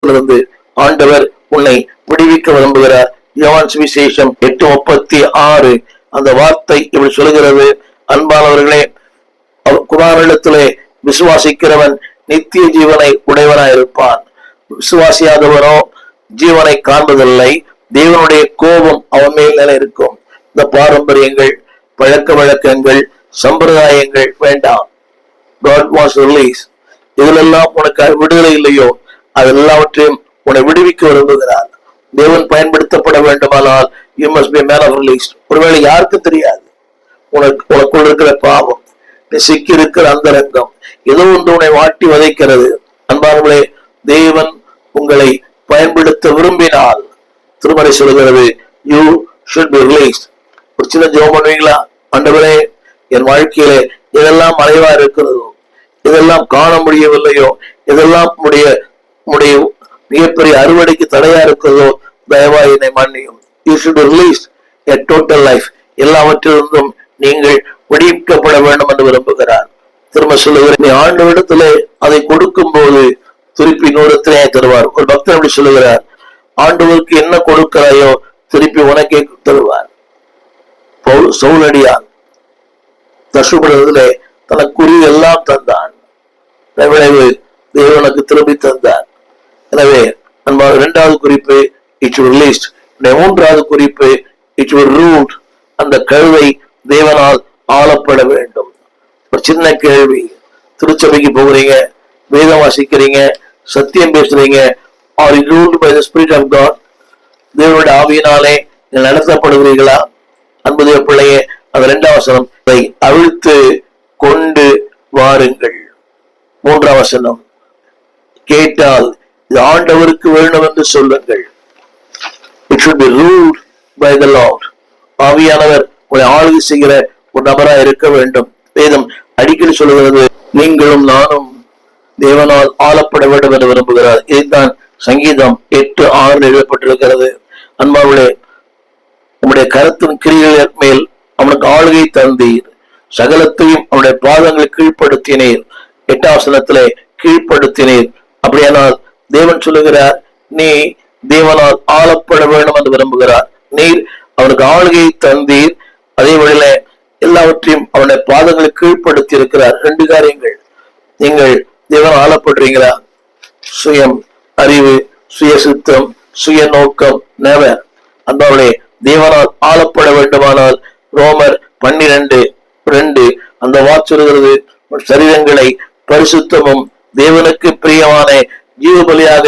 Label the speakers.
Speaker 1: பாவத்திலிருந்து ஆண்டவர் உன்னை விடுவிக்க விரும்புகிறார். யோவான் சுவிசேஷம் 8:36 அந்த வார்த்தை இப்படி சொல்கிறது, அன்பானவர்களே, குமாரனிடத்திலே விசுவாசிக்கிறவன் நித்திய ஜீவனை உடையவனாயிருப்பான். விசுவாசியாதவனோ ஜீவனை காண்பதில்லை, தேவனுடைய கோபம் அவன் மேல் நிலை இருக்கும். இந்த பாரம்பரியங்கள், பழக்க வழக்கங்கள், சம்பிரதாயங்கள் வேண்டாம். God wants to release. இதிலெல்லாம் உனக்கு விடுதலை இல்லையோ அதெல்லாவற்றையும் உன்னை விடுவிக்க விரும்புகிறார். தேவன் பயன்படுத்தப்பட வேண்டுமானால் you must be a man of release. ஒருவேளை யாருக்கு தெரியாது உனக்குள் இருக்கிற பாவம், நீ சிக்கி இருக்கிற அந்தரங்கம், ஏதோ ஒன்று உன்னை வாட்டி வதைக்கிறது. அன்பார்களே, தேவன் உங்களை பயன்படுத்த விரும்பினால் திருமறை சொல்கிறது you should be released. ஒரு சின்ன ஜெபம் பண்ணுவீங்களா? ஆண்டவரே, என் வாழ்க்கையிலே இதெல்லாம் மறைவா இருக்கிறதோ, இதெல்லாம் காண முடியவில்லையோ, இதெல்லாம் உடைய மிகப்பெரிய அறுவடைக்கு தடையா இருக்கிறதோ, தயவா என்னை மன்னியும். You should be released a total life. எல்லாவற்றிலிருந்தும் நீங்கள் விடுவிக்கப்பட வேண்டும் என்று விரும்புகிறார். திரும்ப சொல்லுகிறேன், நீ ஆண்டவரிடத்திலே அதை கொடுக்கும் போது திருப்பி நூறத்திலே தருவார். ஒரு பக்தர் அப்படி சொல்லுகிறார், ஆண்டவருக்கு என்ன கொடுக்கிறாயோ திருப்பி உனக்கே தருவார். சவுலடியான் தசுபடத்திலே தனக்குரிய எல்லாம் தந்தான், விளைவு தேவனுக்கு திரும்பி தந்தார். எனவே அன்பான இரண்டாவது குறிப்பு it should released. மூன்றாவது குறிப்பு it should ruled. அந்த கழுவை தேவனால் ஆளப்பட வேண்டும். ஒரு சின்ன கேள்வி, திருச்சபைக்கு போகிறீங்க, வேதம் வாசிக்கிறீங்க, சத்தியம் பேசுறீங்க, are you ruled by the Spirit of God? தேவனுடைய ஆவியினாலே நடத்தப்படுகிறீர்களா? அன்புடைய பிள்ளையே, அந்த இரண்டாம் வசனம், அவிழ்த்து கொண்டு வாருங்கள். மூன்றாம் வசனம், கேட்டால் இது ஆண்டவருக்கு வேண்டும் என்று சொல்லுங்கள். It should be ruled by the Lord. ஆவியானவர் உங்களை ஆளுகை செய்கிற ஒரு நபராக இருக்க வேண்டும். வேதம் அடிக்கடி சொல்லுகிறது, நீங்களும் நானும் தேவனால் ஆளப்பட வேண்டும் என்று விரும்புகிறார். இதுதான் சங்கீதம் 8:6 எழுதப்பட்டிருக்கிறது. அன்பார்களே, உம்முடைய கரத்தின் கிரியைகள் மேல் அவனுக்கு ஆளுகை தந்தீர், சகலத்தையும் அவனுடைய பாதங்களை கீழ்ப்படுத்தினீர். 8ஆம் வசனத்திலே கீழ்ப்படுத்தினீர். அப்படியானால் தேவன் சொல்லுகிறார், நீ தேவனால் ஆளப்பட வேண்டும் என்று விரும்புகிறார். நீர் அவனுக்கு ஆளுகையை தந்தீர், அதே வழியில எல்லாவற்றையும் அவனுடைய பாதங்களை கீழ்ப்படுத்தி இருக்கிறார். 2 காரியங்கள். நீங்கள் தேவனால் ஆளப்படுறீங்களா? சுயம் அறிவு, சுய சித்தம், சுய நோக்கம் நெவர். அன்பார்களே, தேவனால் ஆளப்பட வேண்டுமானால் ரோமர் 12:2 அந்த வாக்கு சொல்கிறது, சரீரங்களை பரிசுத்தமும் தேவனுக்கு பிரியமான ஜீவ பலியாக